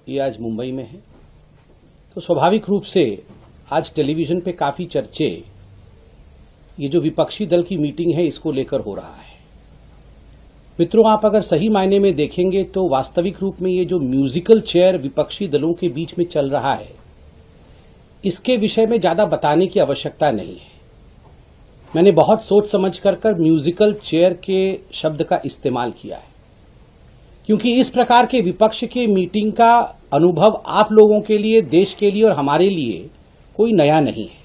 ये आज मुंबई में है, तो स्वाभाविक रूप से आज टेलीविजन पे काफी चर्चे ये जो विपक्षी दल की मीटिंग है इसको लेकर हो रहा है। मित्रों, आप अगर सही मायने में देखेंगे तो वास्तविक रूप में ये जो म्यूजिकल चेयर विपक्षी दलों के बीच में चल रहा है, इसके विषय में ज्यादा बताने की आवश्यकता नहीं है। मैंने बहुत सोच समझ कर म्यूजिकल चेयर के शब्द का इस्तेमाल किया है, क्योंकि इस प्रकार के विपक्ष के मीटिंग का अनुभव आप लोगों के लिए, देश के लिए और हमारे लिए कोई नया नहीं है।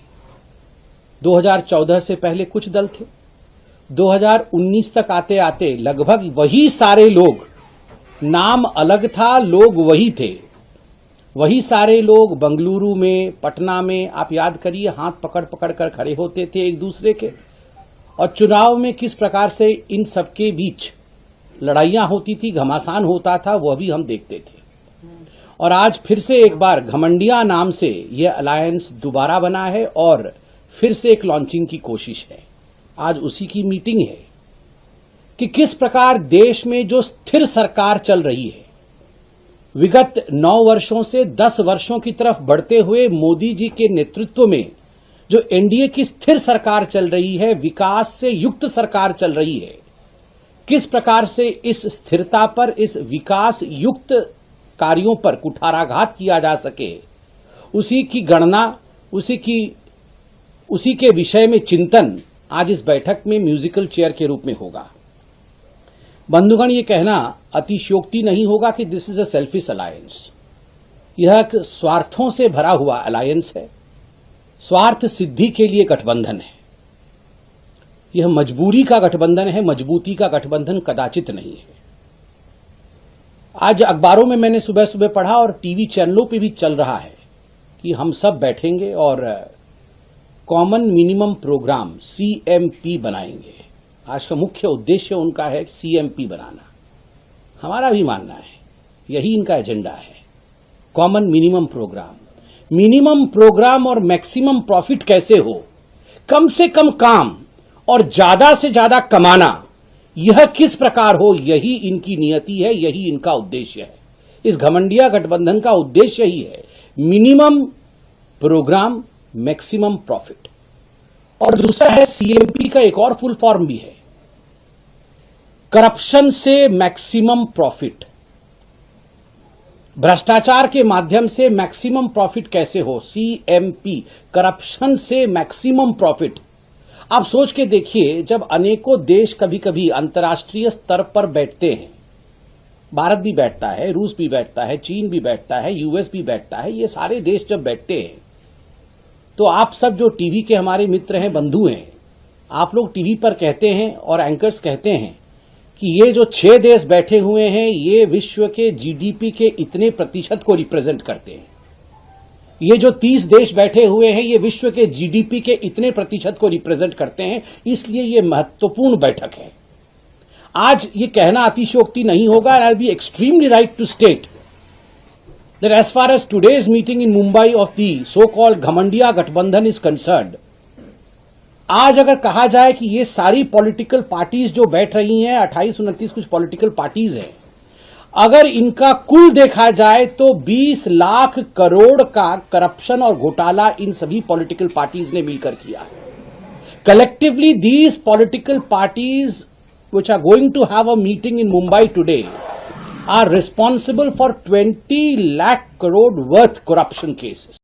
2014 से पहले कुछ दल थे, 2019 तक आते आते लगभग वही सारे लोग, नाम अलग था, लोग वही थे, वही सारे लोग बंगलुरु में, पटना में, आप याद करिए, हाथ पकड़ पकड़ कर खड़े होते थे एक दूसरे के, और चुनाव में किस प्रकार से इन सबके बीच लड़ाइयां होती थी, घमासान होता था, वह भी हम देखते थे। और आज फिर से एक बार घमंडिया नाम से यह अलायंस दोबारा बना है और फिर से एक लॉन्चिंग की कोशिश है। आज उसी की मीटिंग है कि किस प्रकार देश में जो स्थिर सरकार चल रही है, विगत 9 वर्षों से 10 वर्षों की तरफ बढ़ते हुए मोदी जी के नेतृत्व में जो एनडीए की स्थिर सरकार चल रही है, विकास से युक्त सरकार चल रही है, किस प्रकार से इस स्थिरता पर, इस विकास युक्त कार्यों पर कुठाराघात किया जा सके, उसी की गणना, उसी के विषय में चिंतन आज इस बैठक में म्यूजिकल चेयर के रूप में होगा। बंधुगण, ये कहना अतिशयोक्ति नहीं होगा कि this is a selfish alliance. यह एक स्वार्थों से भरा हुआ अलायंस है, स्वार्थ सिद्धि के लिए गठबंधन है। यह मजबूरी का गठबंधन है, मजबूती का गठबंधन कदाचित नहीं है। आज अखबारों में मैंने सुबह सुबह पढ़ा और टीवी चैनलों पे भी चल रहा है कि हम सब बैठेंगे और कॉमन मिनिमम प्रोग्राम सीएमपी बनाएंगे। आज का मुख्य उद्देश्य उनका है सीएमपी बनाना। हमारा भी मानना है यही इनका एजेंडा है, कॉमन मिनिमम प्रोग्राम और मैक्सिमम प्रॉफिट कैसे हो, कम से कम काम और ज्यादा से ज्यादा कमाना, यह किस प्रकार हो, यही इनकी नियति है, यही इनका उद्देश्य है। इस घमंडिया गठबंधन का उद्देश्य ही है मिनिमम प्रोग्राम, मैक्सिमम प्रॉफिट। और दूसरा है सीएमपी का एक और फुल फॉर्म भी है, करप्शन से मैक्सिमम प्रॉफिट। भ्रष्टाचार के माध्यम से मैक्सिमम प्रॉफिट कैसे हो, सीएमपी, करप्शन से मैक्सिमम प्रॉफिट। आप सोच के देखिए, जब अनेकों देश कभी कभी अंतर्राष्ट्रीय स्तर पर बैठते हैं, भारत भी बैठता है, रूस भी बैठता है, चीन भी बैठता है, यूएस भी बैठता है, ये सारे देश जब बैठते हैं तो आप सब जो टीवी के हमारे मित्र हैं, बंधु हैं, आप लोग टीवी पर कहते हैं और एंकर्स कहते हैं कि ये जो 6 देश बैठे हुए हैं, ये विश्व के जीडीपी के इतने प्रतिशत को रिप्रेजेंट करते हैं। ये जो 30 देश बैठे हुए हैं, ये विश्व के जीडीपी के इतने प्रतिशत को रिप्रेजेंट करते हैं, इसलिए ये महत्वपूर्ण बैठक है। आज ये कहना अतिशयोक्ति नहीं होगा, and I'll be extremely right to state that as far as today's meeting in Mumbai of the so-called Ghamandiya Gathbandhan is concerned, आज अगर कहा जाए कि ये सारी पॉलिटिकल पार्टीज जो बैठ रही हैं, 28-29 कुछ पॉलिटिकल पार्टीज हैं, अगर इनका कुल देखा जाए तो 20 लाख करोड़ का करप्शन और घोटाला इन सभी पॉलिटिकल पार्टीज ने मिलकर किया है। Collectively, these political parties which are going to have a meeting in Mumbai today are responsible for 20 lakh crore worth corruption cases.